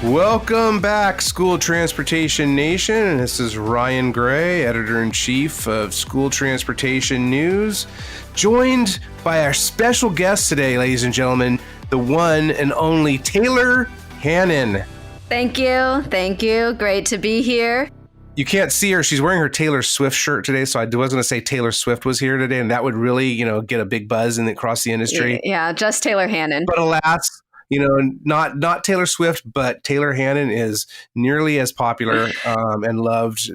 Welcome back, School Transportation Nation. This is Ryan Gray, Editor-in-Chief of School Transportation News, joined by our special guest today, ladies and gentlemen, the one and only Taylor Hannon. Thank you. Thank you. Great to be here. You can't see her. She's wearing her Taylor Swift shirt today, so I was going to say Taylor Swift was here today, and that would really, get a big buzz across the industry. Yeah, just Taylor Hannon. But alas, not Taylor Swift, but Taylor Hannon is nearly as popular and loved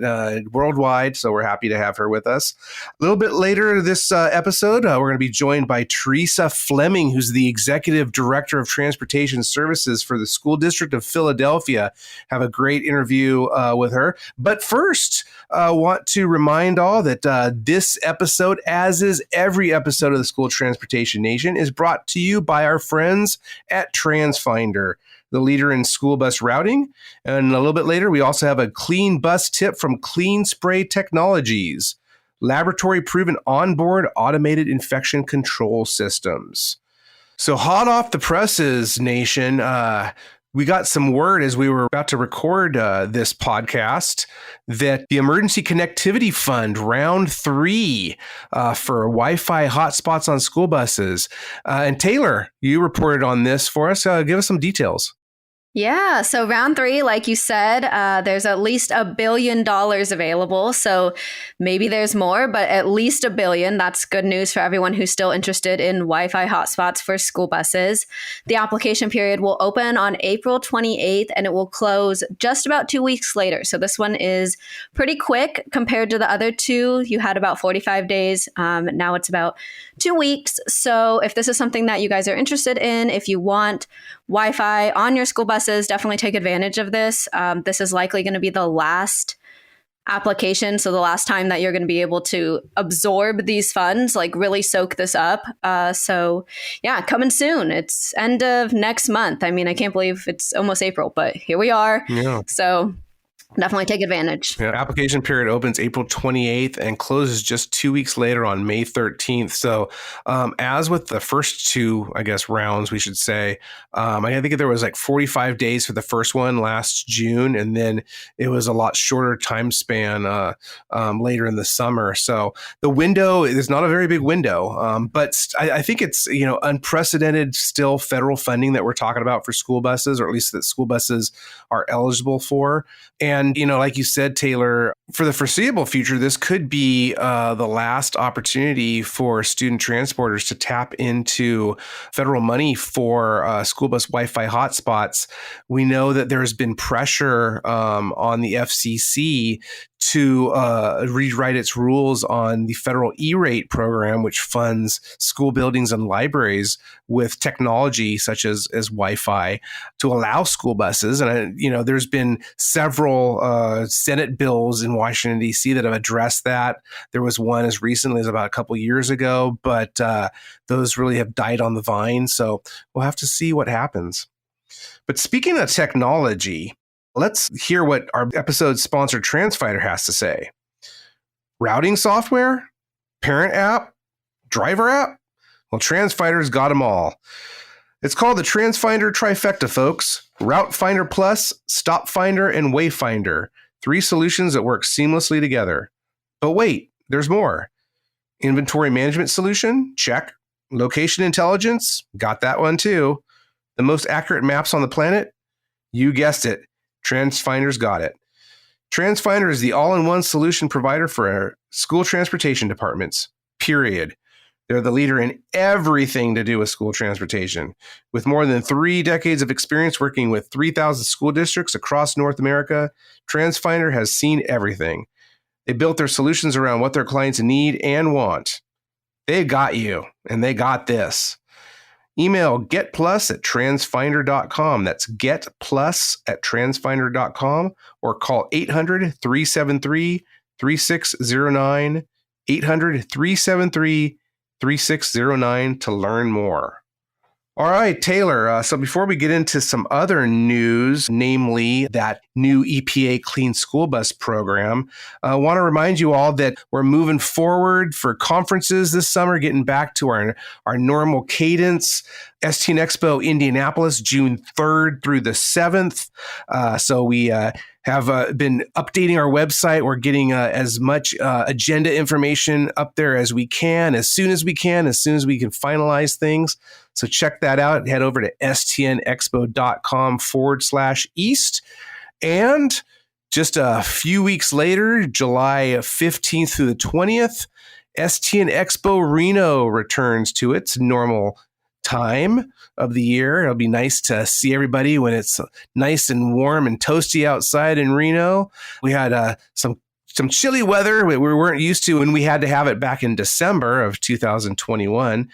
worldwide. So we're happy to have her with us. A little bit later this episode, we're going to be joined by Teresa Fleming, who's the Executive Director of Transportation Services for the School District of Philadelphia. Have a great interview with her. But first, I want to remind all that this episode, as is every episode of the School Transportation Nation, is brought to you by our friends at TransFinder, the leader in school bus routing. And a little bit later, we also have a clean bus tip from Clean Spray Technologies, laboratory-proven onboard automated infection control systems. So hot off the presses, nation, we got some word as we were about to record this podcast that the Emergency Connectivity Fund, round 3 for Wi-Fi hotspots on school buses. And Taylor, you reported on this for us. Give us some details. Yeah, so round 3, like you said, there's at least $1 billion available. So maybe there's more, but at least $1 billion. That's good news for everyone who's still interested in Wi-Fi hotspots for school buses. The application period will open on April 28th and it will close just about 2 weeks later. So this one is pretty quick compared to the other two. You had about 45 days. Now it's about 2 weeks. So if this is something that you guys are interested in, if you want Wi-Fi on your school buses, definitely take advantage of this. This is likely going to be the last application. So the last time that you're going to be able to absorb these funds, like really soak this up. So yeah, coming soon. It's end of next month. I mean, I can't believe it's almost April, but here we are. Yeah. So definitely take advantage. Yeah, application period opens April 28th and closes just 2 weeks later on May 13th. So as with the first two, rounds, we should say, I think there was like 45 days for the first one last June, and then it was a lot shorter time span later in the summer. So the window is not a very big window, but I think it's, unprecedented still federal funding that we're talking about for school buses, or at least that school buses are eligible for. And, like you said, Taylor, for the foreseeable future, this could be the last opportunity for student transporters to tap into federal money for school bus Wi-Fi hotspots. We know that there's been pressure on the FCC to rewrite its rules on the federal E-rate program, which funds school buildings and libraries with technology such as Wi-Fi to allow school buses. And, there's been several Senate bills in Washington, D.C. that have addressed that. There was one as recently as about a couple years ago, but those really have died on the vine. So we'll have to see what happens. But speaking of technology, let's hear what our episode sponsor TransFinder has to say. Routing software? Parent app? Driver app? Well, TransFinder's got them all. It's called the TransFinder trifecta, folks. Route Finder Plus, Stop Finder, and Wayfinder. 3 solutions that work seamlessly together. But wait, there's more. Inventory management solution? Check. Location intelligence? Got that one too. The most accurate maps on the planet? You guessed it. TransFinder's got it. TransFinder is the all-in-one solution provider for our school transportation departments, period. They're the leader in everything to do with school transportation. With more than 3 decades of experience working with 3,000 school districts across North America, TransFinder has seen everything. They built their solutions around what their clients need and want. They got you, and they got this. Email getplus@transfinder.com. That's getplus@transfinder.com, or call 800-373-3609, 800-373-3609 to learn more. All right, Taylor. So before we get into some other news, namely that new EPA Clean School Bus program, I want to remind you all that we're moving forward for conferences this summer, getting back to our normal cadence. STN Expo Indianapolis, June 3rd through the 7th. So we have been updating our website. We're getting as much agenda information up there as we can, as soon as we can finalize things. So check that out. Head over to stnexpo.com/east. And just a few weeks later, July 15th through the 20th, STN Expo Reno returns to its normal time of the year. It'll be nice to see everybody when it's nice and warm and toasty outside in Reno. We had some chilly weather we weren't used to when we had to have it back in December of 2021.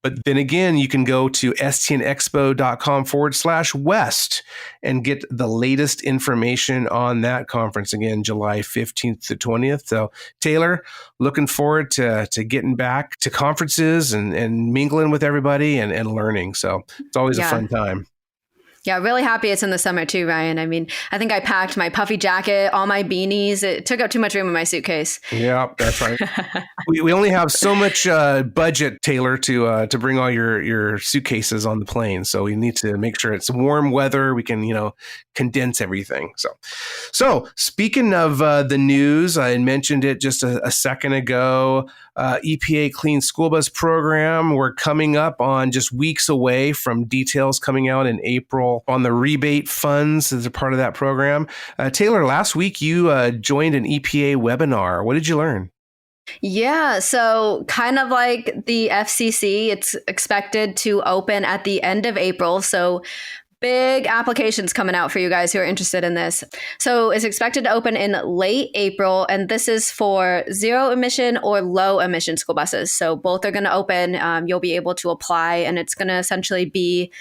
But then again, you can go to stnexpo.com/west and get the latest information on that conference again, July 15th to 20th. So, Taylor, looking forward to getting back to conferences and mingling with everybody and learning. So it's always a fun time. Yeah, really happy it's in the summer too, Ryan. I mean, I think I packed my puffy jacket, all my beanies. It took up too much room in my suitcase. Yeah, that's right. we only have so much budget, Taylor, to bring all your suitcases on the plane. So we need to make sure it's warm weather. We can, condense everything. So speaking of the news, I mentioned it just a second ago. EPA Clean School Bus Program. We're coming up on just weeks away from details coming out in April on the rebate funds as a part of that program. Taylor, last week you joined an EPA webinar. What did you learn? Yeah, so kind of like the FCC, it's expected to open at the end of April. So big applications coming out for you guys who are interested in this. So it's expected to open in late April, and this is for zero emission or low emission school buses. So both are going to open. You'll be able to apply, and it's going to essentially be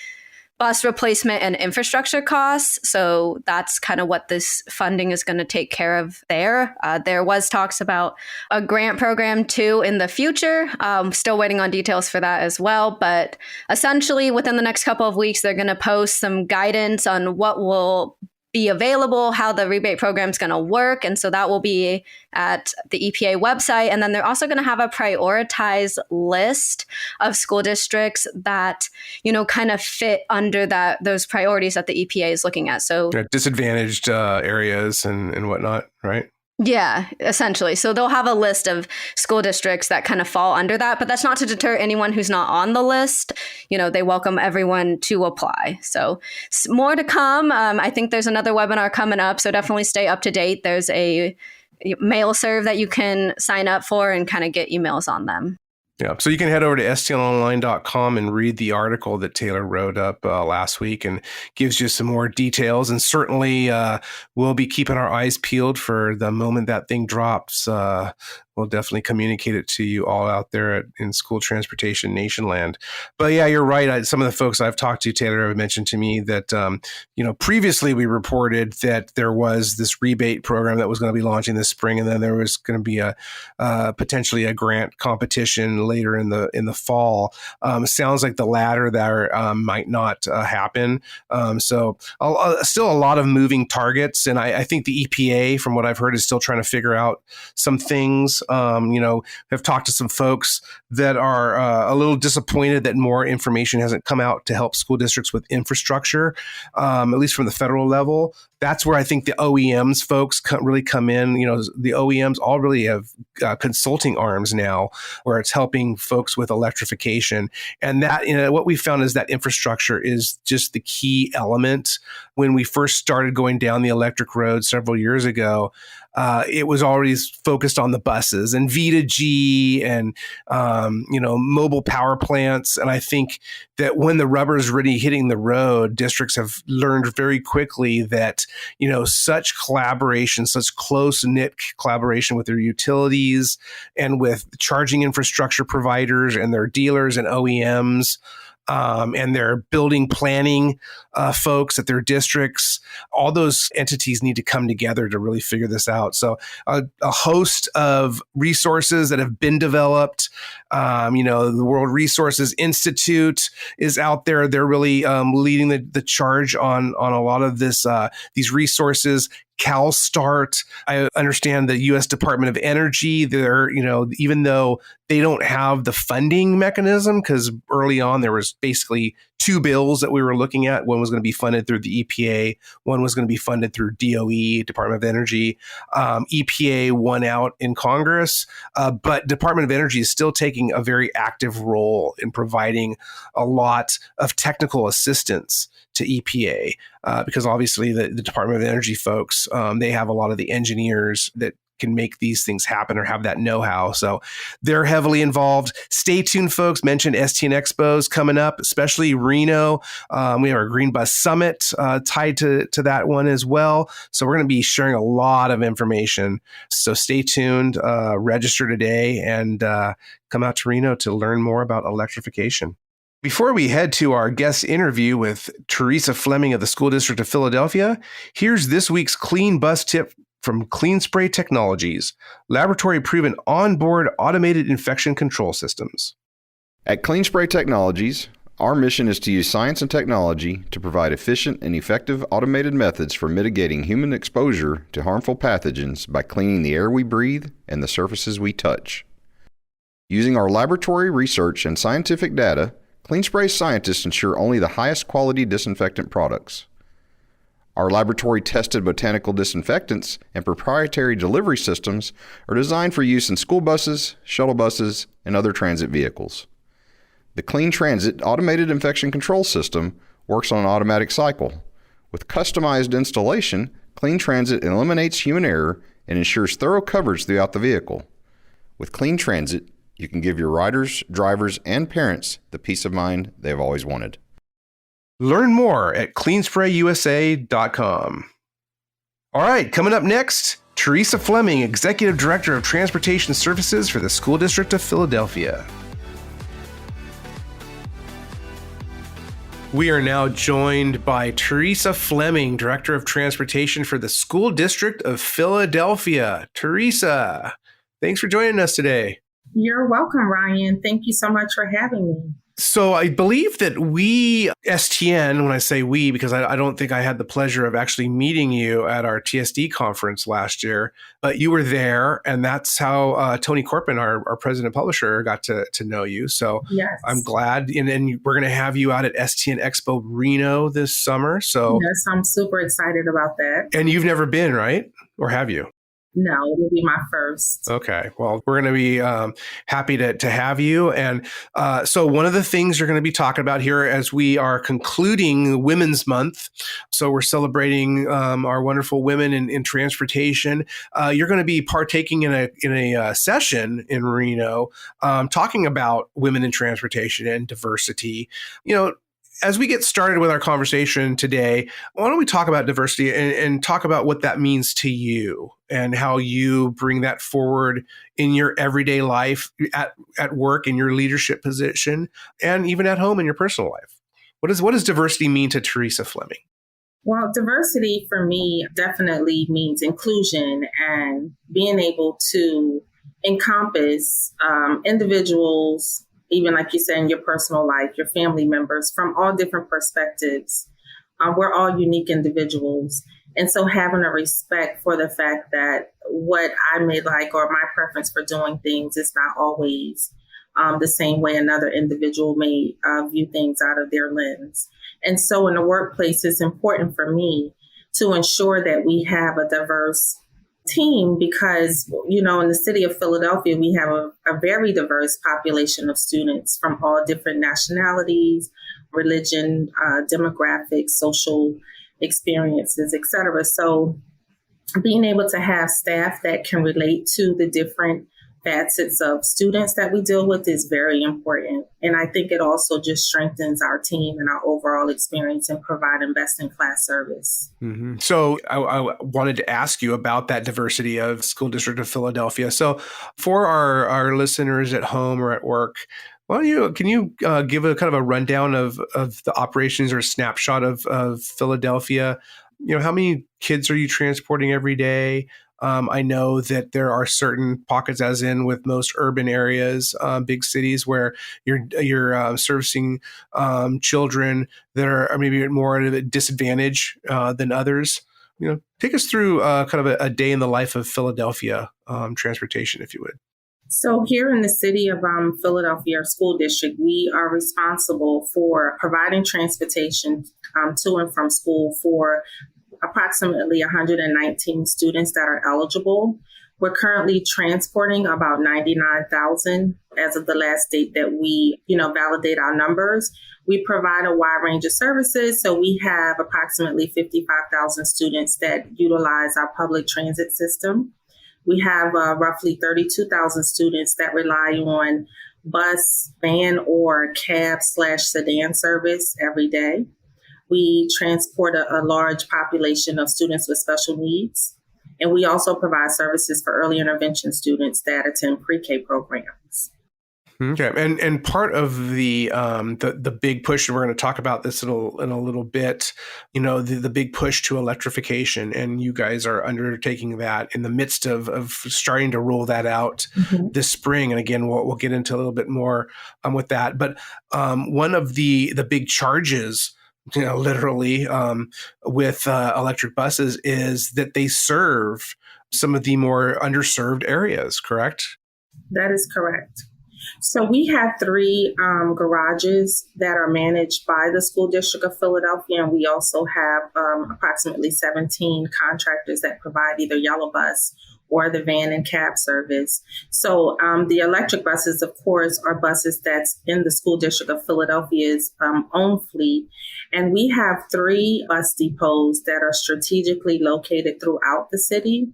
bus replacement and infrastructure costs. So that's kind of what this funding is going to take care of there. There was talks about a grant program too in the future. Still waiting on details for that as well. But essentially within the next couple of weeks, they're going to post some guidance on what will be available, how the rebate program is going to work. And so that will be at the EPA website. And then they're also going to have a prioritized list of school districts that, kind of fit under those priorities that the EPA is looking at. So disadvantaged areas and whatnot, right? Yeah, essentially. So they'll have a list of school districts that kind of fall under that, but that's not to deter anyone who's not on the list. They welcome everyone to apply. So more to come. I think there's another webinar coming up, so definitely stay up to date. There's a mail serve that you can sign up for and kind of get emails on them. Yeah, so you can head over to stnonline.com and read the article that Taylor wrote up last week and gives you some more details. And certainly we'll be keeping our eyes peeled for the moment that thing drops. We'll definitely communicate it to you all out there in School Transportation Nationland. But yeah, you're right. Some of the folks I've talked to, Taylor, have mentioned to me that, previously we reported that there was this rebate program that was going to be launching this spring, and then there was going to be potentially a grant competition later in the fall. Sounds like the latter there might not happen. So still a lot of moving targets. And I think the EPA, from what I've heard, is still trying to figure out some things. Have talked to some folks that are a little disappointed that more information hasn't come out to help school districts with infrastructure, at least from the federal level. That's where I think the OEMs folks really come in. The OEMs all really have consulting arms now where it's helping folks with electrification. And that, what we found is that infrastructure is just the key element. When we first started going down the electric road several years ago, it was always focused on the buses and V2G and, mobile power plants. And I think that when the rubber is really hitting the road, districts have learned very quickly that, such collaboration, such close-knit collaboration with their utilities and with charging infrastructure providers and their dealers and OEMs, and their building planning folks at their districts, all those entities need to come together to really figure this out. So a host of resources that have been developed. The World Resources Institute is out there. They're really leading the charge on a lot of these resources. CalSTART. I understand the U.S. Department of Energy. They're, even though they don't have the funding mechanism, because early on there was basically two bills that we were looking at. One was going to be funded through the EPA. One was going to be funded through DOE, Department of Energy. EPA won out in Congress, but Department of Energy is still taking a very active role in providing a lot of technical assistance to EPA, because obviously the Department of Energy folks, they have a lot of the engineers that can make these things happen or have that know-how. So they're heavily involved. Stay tuned, folks. Mentioned STN Expos coming up, especially Reno. We have our Green Bus Summit tied to that one as well. So we're going to be sharing a lot of information. So stay tuned, register today, and come out to Reno to learn more about electrification. Before we head to our guest interview with Teresa Fleming of the School District of Philadelphia, here's this week's Clean Bus tip from Clean Spray Technologies, laboratory-proven onboard automated infection control systems. At Clean Spray Technologies, our mission is to use science and technology to provide efficient and effective automated methods for mitigating human exposure to harmful pathogens by cleaning the air we breathe and the surfaces we touch. Using our laboratory research and scientific data, Clean Spray scientists ensure only the highest quality disinfectant products. Our laboratory-tested botanical disinfectants and proprietary delivery systems are designed for use in school buses, shuttle buses, and other transit vehicles. The Clean Transit automated infection control system works on an automatic cycle. With customized installation, Clean Transit eliminates human error and ensures thorough coverage throughout the vehicle. With Clean Transit, you can give your riders, drivers, and parents the peace of mind they've always wanted. Learn more at cleansprayusa.com. All right, coming up next, Teresa Fleming, Executive Director of Transportation Services for the School District of Philadelphia. We are now joined by Teresa Fleming, Director of Transportation for the School District of Philadelphia. Teresa, thanks for joining us today. You're welcome, Ryan. Thank you so much for having me. So I believe that we, STN, when I say we, because I don't think I had the pleasure of actually meeting you at our TSD conference last year, but you were there, and that's how Tony Corpin, our president and publisher, got to know you. So yes. I'm glad. And then we're going to have you out at STN Expo Reno this summer. So yes, I'm super excited about that. And you've never been, right? Or have you? No, it will be my first. Okay. Well, we're going to be happy to have you. And so one of the things you're going to be talking about here as we are concluding Women's Month, so we're celebrating our wonderful women in transportation. You're going to be partaking in a session in Reno talking about women in transportation and diversity. As we get started with our conversation today, why don't we talk about diversity and talk about what that means to you and how you bring that forward in your everyday life, at work, in your leadership position, and even at home in your personal life. What does diversity mean to Teresa Fleming? Well, diversity for me definitely means inclusion and being able to encompass individuals, even like you said, in your personal life, your family members from all different perspectives. We're all unique individuals. And so having a respect for the fact that what I may like or my preference for doing things is not always the same way another individual may view things out of their lens. And so in the workplace, it's important for me to ensure that we have a diverse team because, in the city of Philadelphia, we have a very diverse population of students from all different nationalities, religion, demographics, social experiences, et cetera. So being able to have staff that can relate to the different facets of students that we deal with is very important. And I think it also just strengthens our team and our overall experience in providing best-in-class service. Mm-hmm. So I wanted to ask you about that diversity of School District of Philadelphia. So for our listeners at home or at work, can you give a kind of a rundown of the operations or a snapshot of Philadelphia? How many kids are you transporting every day? I know that there are certain pockets, as in with most urban areas, big cities, where you're servicing children that are maybe more at a disadvantage than others. Take us through kind of a day in the life of Philadelphia transportation, if you would. So here in the city of Philadelphia, our school district, we are responsible for providing transportation to and from school for approximately 119 students that are eligible. We're currently transporting about 99,000 as of the last date that we, validate our numbers. We provide a wide range of services. So we have approximately 55,000 students that utilize our public transit system. We have roughly 32,000 students that rely on bus, van, or cab/sedan service every day. We transport a large population of students with special needs. And we also provide services for early intervention students that attend pre-K programs. Okay, and part of the big push, and we're going to talk about this in a little bit, the big push to electrification, and you guys are undertaking that in the midst of starting to roll that out this spring. And again, we'll get into a little bit more with that. But one of the big charges, literally, with electric buses is that they serve some of the more underserved areas, correct? That is correct. So we have 3 garages that are managed by the School District of Philadelphia, and we also have approximately 17 contractors that provide either yellow bus or the van and cab service. So the electric buses, of course, are buses that's in the School District of Philadelphia's own fleet. And we have 3 bus depots that are strategically located throughout the city.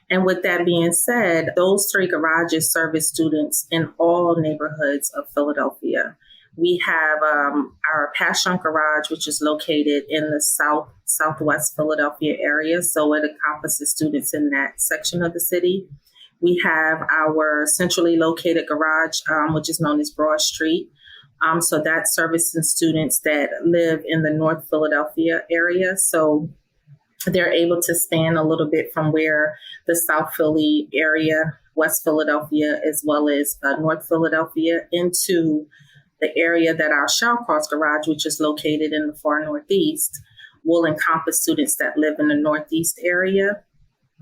And with that being said, those 3 garages service students in all neighborhoods of Philadelphia. We have our Passion Garage, which is located in the southwest Philadelphia area, so it encompasses students in that section of the city. We have our centrally located garage, which is known as Broad Street. So that's servicing students that live in the North Philadelphia area. So they're able to span a little bit from where the South Philly area, West Philadelphia, as well as North Philadelphia, into the area that our Shallcross Garage, which is located in the far Northeast, will encompass students that live in the Northeast area,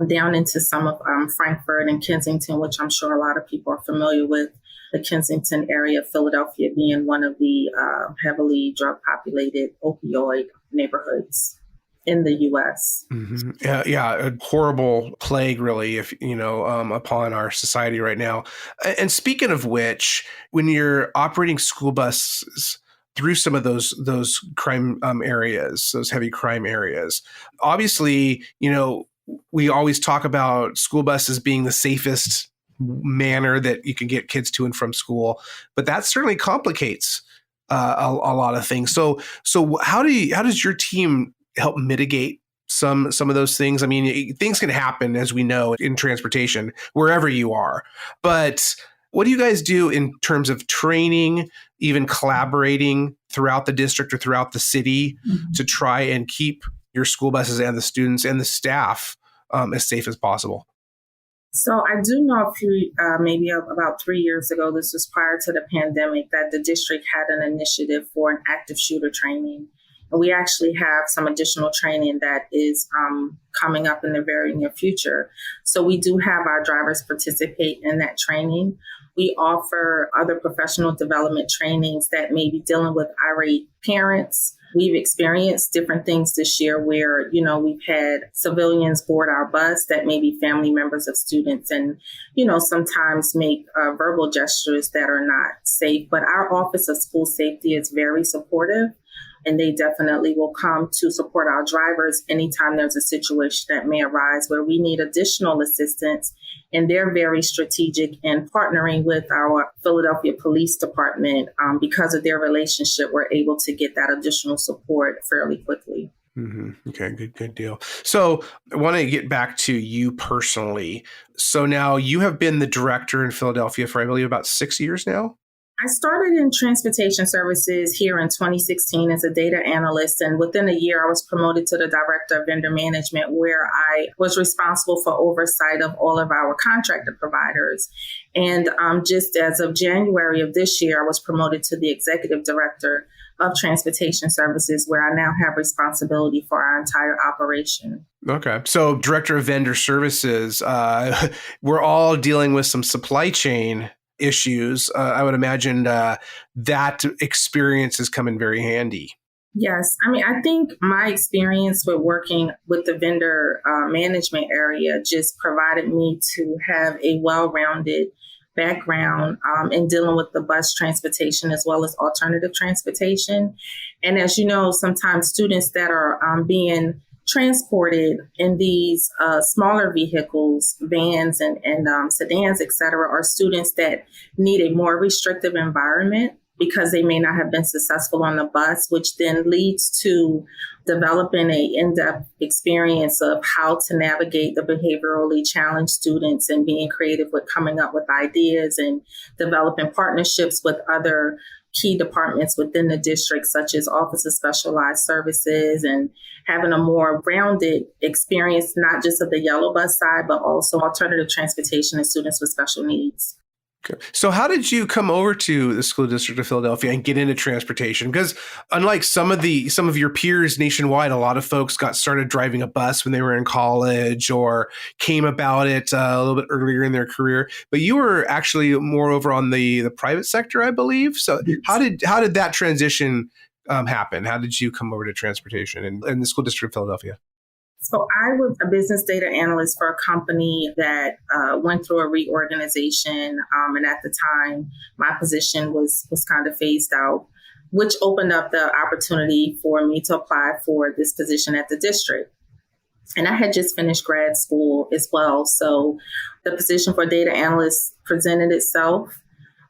down into some of Frankfurt and Kensington, which I'm sure a lot of people are familiar with. The Kensington area of Philadelphia being one of the heavily drug-populated opioid neighborhoods in the U.S. Mm-hmm. Yeah, a horrible plague, really, if upon our society right now. And speaking of which, when you're operating school buses through some of those crime areas, those heavy crime areas, obviously, we always talk about school buses being the safest manner that you can get kids to and from school, but that certainly complicates a lot of things. So how does your team help mitigate some of those things? I mean, things can happen, as we know, in transportation, wherever you are. But what do you guys do in terms of training, even collaborating throughout the district or throughout the city to try and keep your school buses and the students and the staff as safe as possible? So I do know maybe about 3 years ago, this was prior to the pandemic, that the district had an initiative for an active shooter training. And we actually have some additional training that is coming up in the very near future. So we do have our drivers participate in that training. We offer other professional development trainings that may be dealing with irate parents. We've experienced different things this year where, we've had civilians board our bus that may be family members of students and, sometimes make verbal gestures that are not safe. But our Office of School Safety is very supportive. And they definitely will come to support our drivers anytime there's a situation that may arise where we need additional assistance. And they're very strategic in partnering with our Philadelphia Police Department. Because of their relationship, we're able to get that additional support fairly quickly. Mm-hmm. Okay, good deal. So I want to get back to you personally. So now you have been the director in Philadelphia for, I believe, about 6 years now? I started in transportation services here in 2016 as a data analyst. And within a year, I was promoted to the director of vendor management, where I was responsible for oversight of all of our contractor providers. And just as of January of this year, I was promoted to the executive director of transportation services, where I now have responsibility for our entire operation. Okay. So director of vendor services, we're all dealing with some supply chain issues. I would imagine that experience has come in very handy. Yes. I mean, I think my experience with working with the vendor management area just provided me to have a well-rounded background in dealing with the bus transportation as well as alternative transportation. And as you know, sometimes students that are being transported in these smaller vehicles, vans and sedans, et cetera, are students that need a more restrictive environment because they may not have been successful on the bus, which then leads to developing an in-depth experience of how to navigate the behaviorally challenged students and being creative with coming up with ideas and developing partnerships with other key departments within the district, such as Office of Specialized Services, and having a more rounded experience, not just of the yellow bus side, but also alternative transportation and students with special needs. Okay. So how did you come over to the School District of Philadelphia and get into transportation? Because unlike some of your peers nationwide, a lot of folks got started driving a bus when they were in college or came about it a little bit earlier in their career. But you were actually more over on the private sector, I believe. So how did that transition happen? How did you come over to transportation in the School District of Philadelphia? So I was a business data analyst for a company that went through a reorganization. And at the time, my position was kind of phased out, which opened up the opportunity for me to apply for this position at the district. And I had just finished grad school as well. So the position for data analyst presented itself.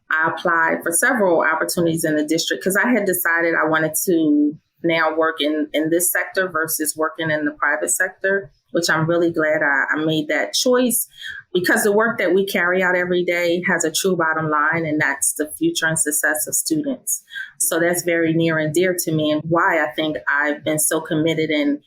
I applied for several opportunities in the district because I had decided I wanted to now work in this sector versus working in the private sector, which I'm really glad I made that choice, because the work that we carry out every day has a true bottom line, and that's the future and success of students. So that's very near and dear to me, and why I think I've been so committed and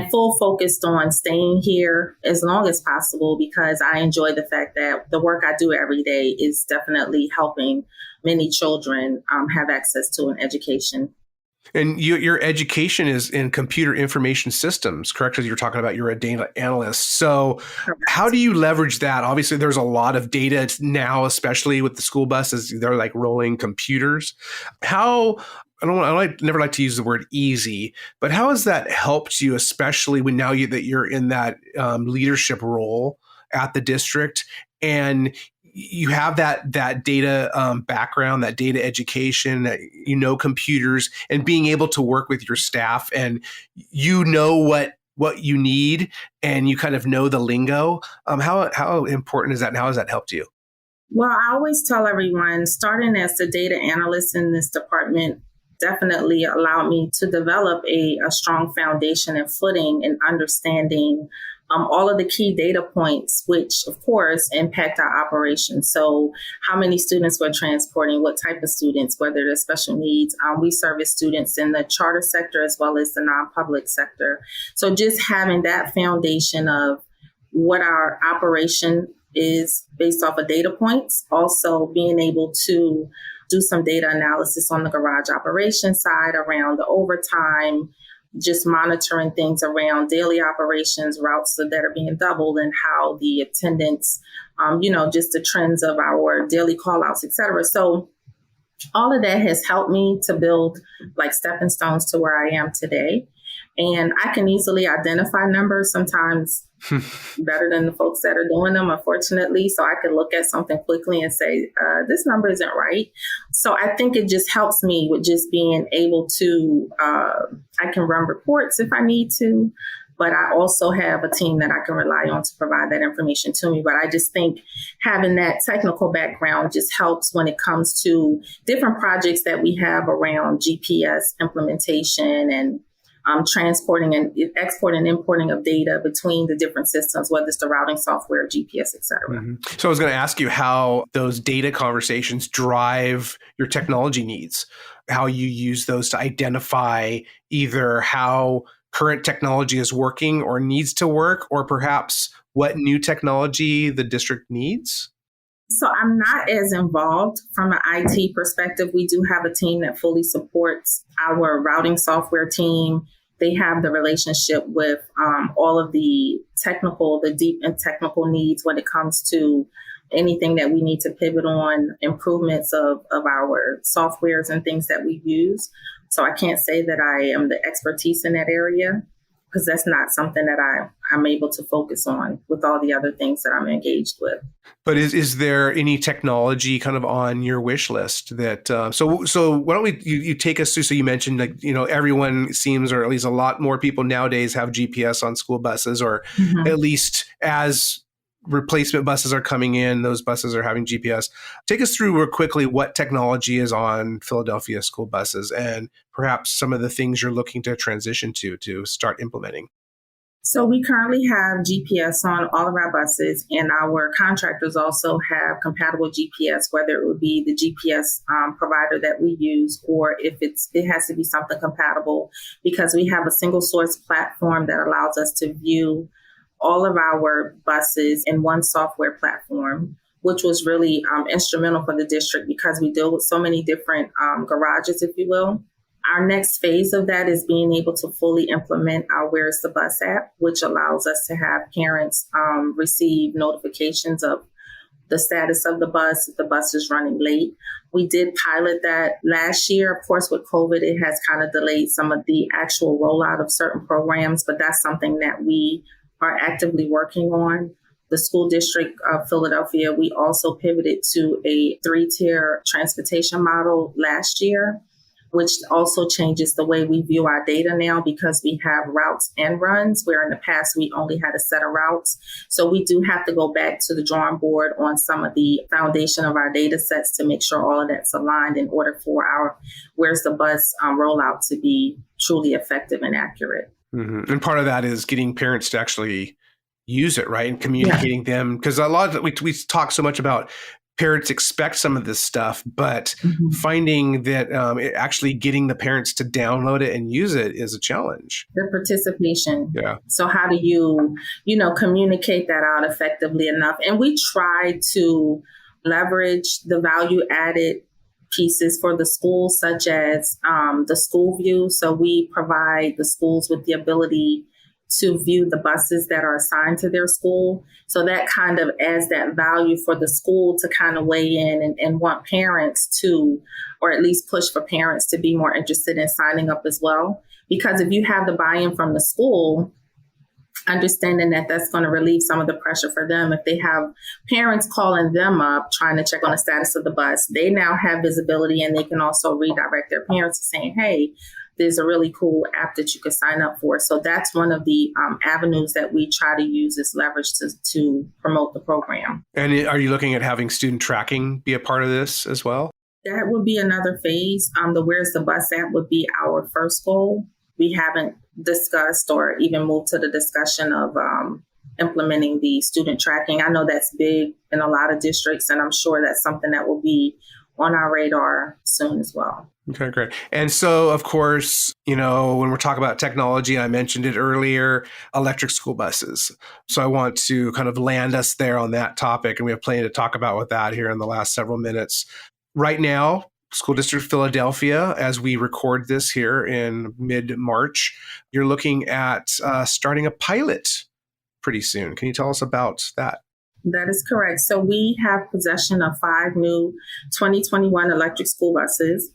full focused on staying here as long as possible, because I enjoy the fact that the work I do every day is definitely helping many children have access to an education. And your education is in computer information systems, correct? As you're talking about, you're a data analyst. So how do you leverage that? Obviously, there's a lot of data now, especially with the school buses. They're like rolling computers. Never like to use the word easy, but how has that helped you, especially when now that you're in that leadership role at the district and you have that data background, that data education, computers, and being able to work with your staff, and what you need, and you kind of know the lingo. How important is that, and how has that helped you? Well, I always tell everyone, starting as a data analyst in this department definitely allowed me to develop a strong foundation and footing in understanding all of the key data points, which of course impact our operations. So how many students we're transporting, what type of students, whether they're special needs. We service students in the charter sector as well as the non-public sector. So just having that foundation of what our operation is based off of data points, also being able to do some data analysis on the garage operations side around the overtime, just monitoring things around daily operations, routes that are being doubled, and how the attendance, just the trends of our daily call outs, et cetera. So all of that has helped me to build like stepping stones to where I am today. And I can easily identify numbers sometimes better than the folks that are doing them, unfortunately. So I can look at something quickly and say, this number isn't right. So I think it just helps me with just being able to, I can run reports if I need to, but I also have a team that I can rely on to provide that information to me. But I just think having that technical background just helps when it comes to different projects that we have around GPS implementation and transporting and exporting and importing of data between the different systems, whether it's the routing software, GPS, et cetera. Mm-hmm. So I was going to ask you how those data conversations drive your technology needs, how you use those to identify either how current technology is working or needs to work, or perhaps what new technology the district needs? So I'm not as involved from an IT perspective. We do have a team that fully supports our routing software team. They have the relationship with all of the deep and technical needs when it comes to anything that we need to pivot on, improvements of our softwares and things that we use. So I can't say that I am the expertise in that area, because that's not something that I'm able to focus on with all the other things that I'm engaged with. But is there any technology kind of on your wish list that, so why don't you take us through, so you mentioned, like, everyone seems, or at least a lot more people nowadays have GPS on school buses, or at least as replacement buses are coming in, those buses are having GPS. Take us through real quickly what technology is on Philadelphia school buses and perhaps some of the things you're looking to transition to start implementing. So we currently have GPS on all of our buses, and our contractors also have compatible GPS, whether it would be the GPS provider that we use, or if it has to be something compatible, because we have a single source platform that allows us to view all of our buses in one software platform, which was really instrumental for the district because we deal with so many different garages, if you will. Our next phase of that is being able to fully implement our Where's the Bus app, which allows us to have parents receive notifications of the status of the bus, if the bus is running late. We did pilot that last year. Of course, with COVID, it has kind of delayed some of the actual rollout of certain programs, but that's something that we are actively working on. The school district of Philadelphia, we also pivoted to a 3-tier transportation model last year, which also changes the way we view our data now, because we have routes and runs, where in the past we only had a set of routes. So we do have to go back to the drawing board on some of the foundation of our data sets to make sure all of that's aligned in order for our Where's the Bus rollout to be truly effective and accurate. Mm-hmm. And part of that is getting parents to actually use it, right? And communicating them. Because a lot of we talk so much about parents expect some of this stuff, but finding that actually getting the parents to download it and use it is a challenge. The participation. Yeah. So how do you communicate that out effectively enough? And we try to leverage the value added pieces for the schools, such as the school view. So we provide the schools with the ability to view the buses that are assigned to their school. So that kind of adds that value for the school to kind of weigh in and want parents to, or at least push for parents to be more interested in signing up as well. Because if you have the buy-in from the school, understanding that that's going to relieve some of the pressure for them. If they have parents calling them up, trying to check on the status of the bus, they now have visibility, and they can also redirect their parents to saying, hey, there's a really cool app that you could sign up for. So that's one of the avenues that we try to use as leverage to promote the program. And are you looking at having student tracking be a part of this as well? That would be another phase. The Where's the Bus app would be our first goal. We haven't discussed or even moved to the discussion of implementing the student tracking. I know that's big in a lot of districts, and I'm sure that's something that will be on our radar soon as well. Okay, great. And so, of course, when we're talking about technology, I mentioned it earlier, electric school buses. So I want to kind of land us there on that topic, and we have plenty to talk about with that here in the last several minutes. Right now, School District Philadelphia, as we record this here in mid-March, you're looking at starting a pilot pretty soon. Can you tell us about that? That is correct. So we have possession of 5 new 2021 electric school buses.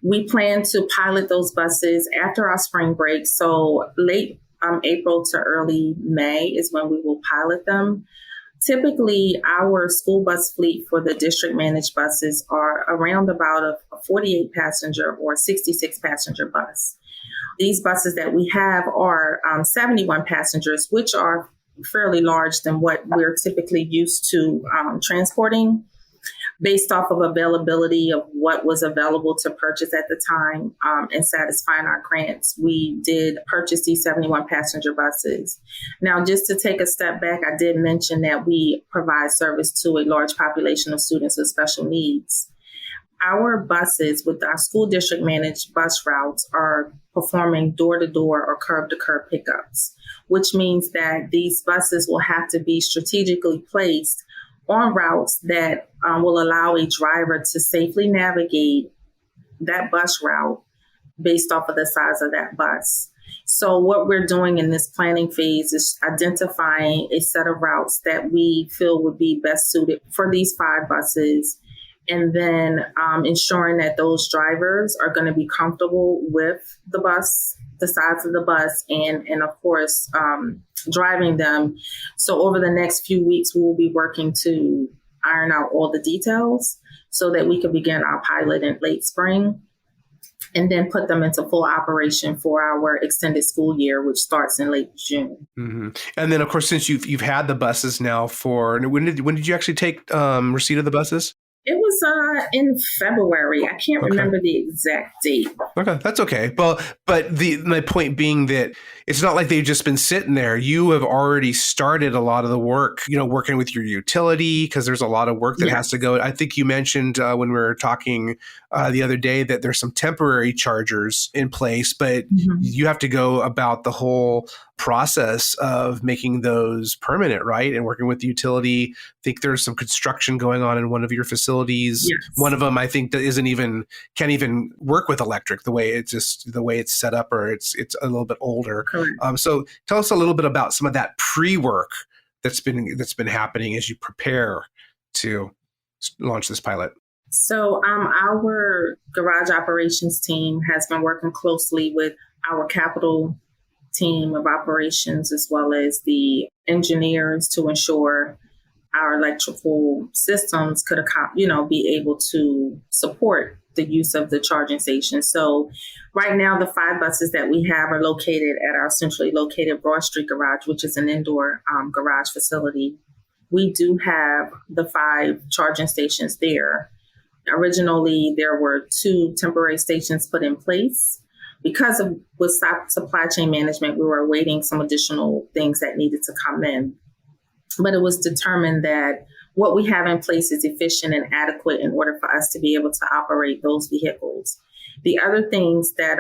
We plan to pilot those buses after our spring break. So late April to early May is when we will pilot them. Typically, our school bus fleet for the district managed buses are around about a 48 passenger or 66 passenger bus. These buses that we have are 71 passengers, which are fairly large than what we're typically used to transporting. based off of availability of what was available to purchase at the time, and satisfying our grants, we did purchase these 71 passenger buses. Now, just to take a step back, I did mention that we provide service to a large population of students with special needs. Our buses with our school district managed bus routes are performing door-to-door or curb-to-curb pickups, which means that these buses will have to be strategically placed on routes that will allow a driver to safely navigate that bus route based off of the size of that bus. So what we're doing in this planning phase is identifying a set of routes that we feel would be best suited for these 5 buses, and then ensuring that those drivers are going to be comfortable with the bus, the size of the bus, and of course, driving them. So over the next few weeks, we will be working to iron out all the details so that we can begin our pilot in late spring and then put them into full operation for our extended school year, which starts in late June. Mm-hmm. And then, of course, since you've had the buses now for, when did you actually take receipt of the buses? It was in February. I can't remember the exact date. Okay, that's okay. Well, but my point being that it's not like they've just been sitting there. You have already started a lot of the work, working with your utility, because there's a lot of work that has to go. I think you mentioned when we were talking the other day that there's some temporary chargers in place, but you have to go about the whole process of making those permanent, right? And working with the utility. I think there's some construction going on in one of your facilities. Yes. One of them, I think, that can't even work with electric the way it's set up, or it's a little bit older. So tell us a little bit about some of that pre-work that's been happening as you prepare to launch this pilot. So our garage operations team has been working closely with our capital team of operations as well as the engineers to ensure our electrical systems could, be able to support the use of the charging station. So right now, the 5 buses that we have are located at our centrally located Broad Street Garage, which is an indoor garage facility. We do have the 5 charging stations there. Originally, there were 2 temporary stations put in place. Because of with supply chain management, we were awaiting some additional things that needed to come in. But it was determined that what we have in place is efficient and adequate in order for us to be able to operate those vehicles. The other things that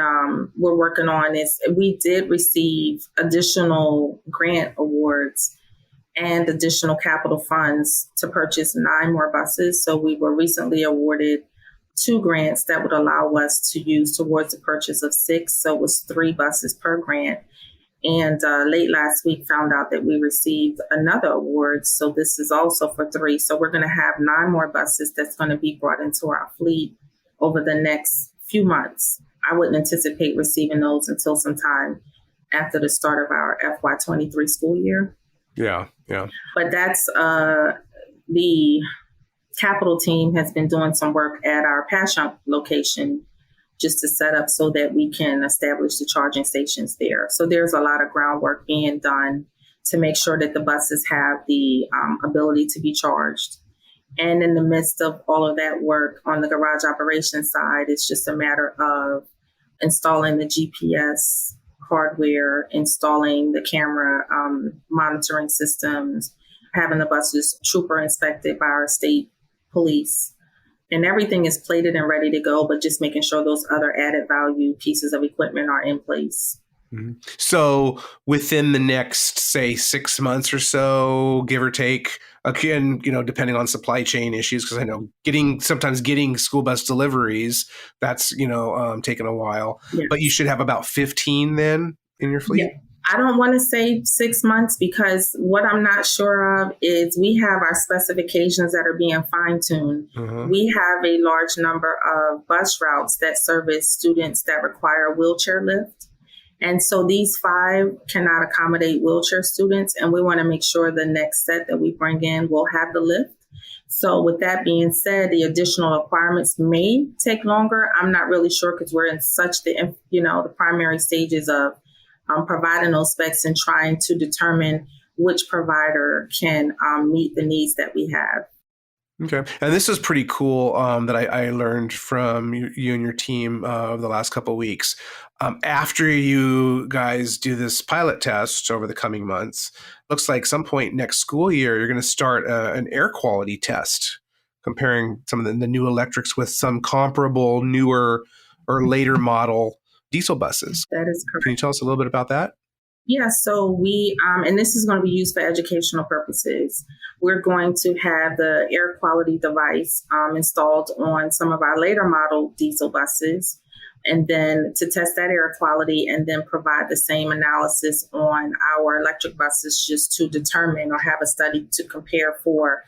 we're working on is we did receive additional grant awards and additional capital funds to purchase 9 more buses. So we were recently awarded 2 grants that would allow us to use towards the purchase of 6. So it was 3 buses per grant. And late last week found out that we received another award. So this is also for 3. So we're going to have 9 more buses that's going to be brought into our fleet over the next few months. I wouldn't anticipate receiving those until sometime after the start of our FY23 school year. Yeah. But that's the capital team has been doing some work at our Passyunk location just to set up so that we can establish the charging stations there. So there's a lot of groundwork being done to make sure that the buses have the ability to be charged. And in the midst of all of that work on the garage operations side, it's just a matter of installing the GPS hardware, installing the camera monitoring systems, having the buses trooper inspected by our state police. And everything is plated and ready to go, but just making sure those other added value pieces of equipment are in place. Mm-hmm. So within the next, say, 6 months or so, give or take, again, depending on supply chain issues, because I know sometimes getting school bus deliveries, that's, taking a while, yes. But you should have about 15 then in your fleet? Yeah. I don't want to say 6 months because what I'm not sure of is we have our specifications that are being fine-tuned. Mm-hmm. We have a large number of bus routes that service students that require a wheelchair lift. And so these 5 cannot accommodate wheelchair students. And we want to make sure the next set that we bring in will have the lift. So with that being said, the additional requirements may take longer. I'm not really sure because we're in such the primary stages of providing those specs and trying to determine which provider can meet the needs that we have. Okay. And this is pretty cool that I learned from you and your team over the last couple of weeks. After you guys do this pilot test over the coming months, looks like some point next school year, you're going to start an air quality test comparing some of the new electrics with some comparable newer or later model diesel buses. That is correct. Can you tell us a little bit about that? Yeah, so we, and this is going to be used for educational purposes. We're going to have the air quality device installed on some of our later model diesel buses, and then to test that air quality and then provide the same analysis on our electric buses just to determine or have a study to compare for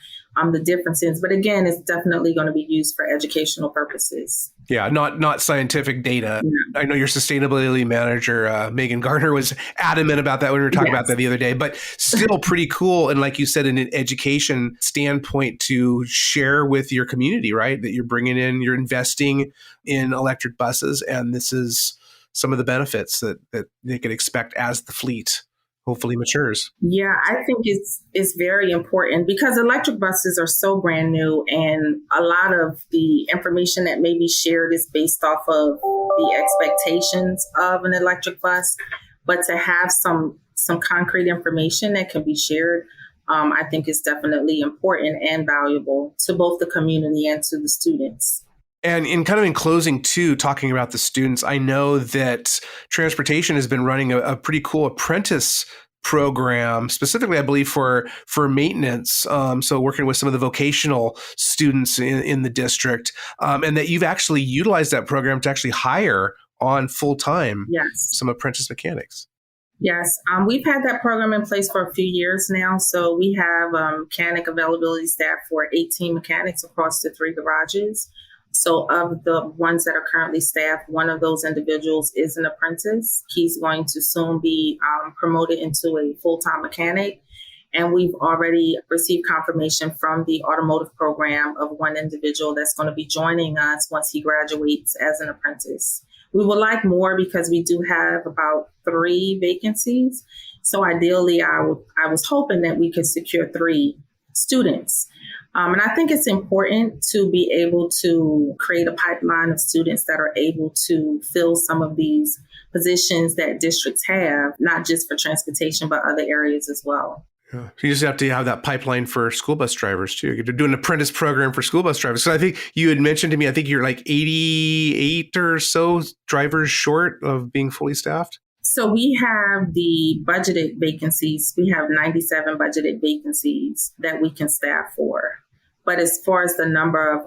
the differences. But again, it's definitely going to be used for educational purposes. Yeah, not scientific data. Yeah. I know your sustainability manager, Megan Gardner, was adamant about that when we were talking about that the other day, but still pretty cool. And like you said, in an education standpoint to share with your community, right? That you're investing in electric buses. And this is some of the benefits that they could expect as the fleet hopefully matures. Yeah, I think it's very important because electric buses are so brand new, and a lot of the information that may be shared is based off of the expectations of an electric bus. But to have some concrete information that can be shared, I think is definitely important and valuable to both the community and to the students. And in closing too, talking about the students, I know that transportation has been running a pretty cool apprentice program, specifically, I believe, for maintenance. So working with some of the vocational students in the district, and that you've actually utilized that program to actually hire on full time some apprentice mechanics. Yes, we've had that program in place for a few years now. So we have mechanic availability staff for 18 mechanics across the 3 garages. So of the ones that are currently staffed, one of those individuals is an apprentice. He's going to soon be promoted into a full-time mechanic. And we've already received confirmation from the automotive program of one individual that's going to be joining us once he graduates as an apprentice. We would like more because we do have about 3 vacancies. So ideally, I was hoping that we could secure 3 students. And I think it's important to be able to create a pipeline of students that are able to fill some of these positions that districts have, not just for transportation, but other areas as well. Yeah. So you just have to have that pipeline for school bus drivers too. You're doing an apprentice program for school bus drivers. So I think you had mentioned to me, I think you're like 88 or so drivers short of being fully staffed. So we have the budgeted vacancies. We have 97 budgeted vacancies that we can staff for. But as far as the number of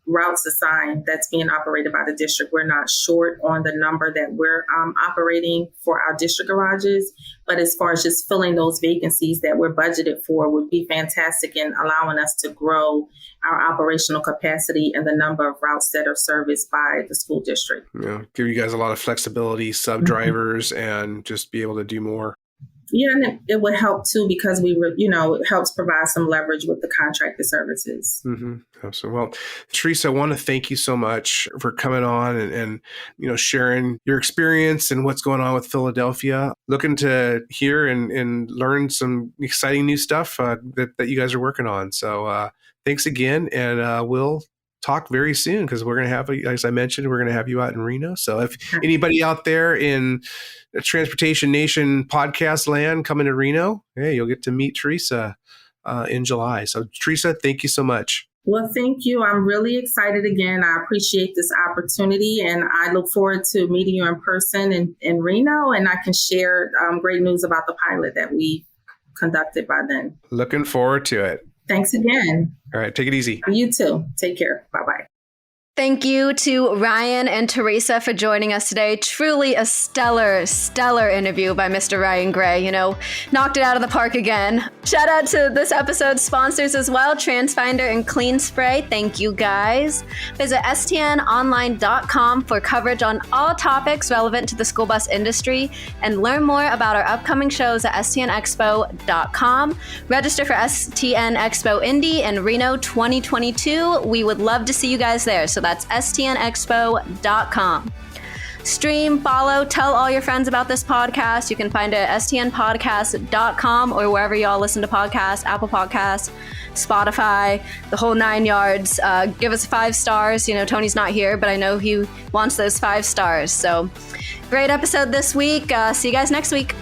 routes assigned that's being operated by the district, we're not short on the number that we're operating for our district garages. But as far as just filling those vacancies that we're budgeted for would be fantastic in allowing us to grow our operational capacity and the number of routes that are serviced by the school district. Yeah, give you guys a lot of flexibility, sub drivers, and just be able to do more. Yeah, and it would help too because it helps provide some leverage with the contracted services. Mm-hmm. Absolutely. Well, Teresa, I want to thank you so much for coming on and sharing your experience and what's going on with Philadelphia. Looking to hear and learn some exciting new stuff that you guys are working on. So thanks again, and we'll talk very soon because we're going to have, as I mentioned, we're going to have you out in Reno. So if anybody out there in Transportation Nation podcast land coming to Reno, hey, you'll get to meet Teresa in July. So Teresa, thank you so much. Well, thank you. I'm really excited again. I appreciate this opportunity, and I look forward to meeting you in person in Reno, and I can share great news about the pilot that we conducted by then. Looking forward to it. Thanks again. All right. Take it easy. You too. Take care. Bye-bye. Thank you to Ryan and Teresa for joining us today. Truly a stellar interview by Mr. Ryan Gray. Knocked it out of the park again. Shout out to this episode's sponsors as well, TransFinder and Clean Spray. Thank you guys. Visit stnonline.com for coverage on all topics relevant to the school bus industry and learn more about our upcoming shows at stnexpo.com. Register for STN Expo Indy in Reno 2022. We would love to see you guys there. So that's stnexpo.com. stream, follow, tell all your friends about this podcast. You can find it at stnpodcast.com or wherever y'all listen to podcasts, Apple Podcasts, Spotify, the whole 9 yards. Give us 5 stars. You know, Tony's not here, but I know he wants those 5 stars. So great episode this week. See you guys next week.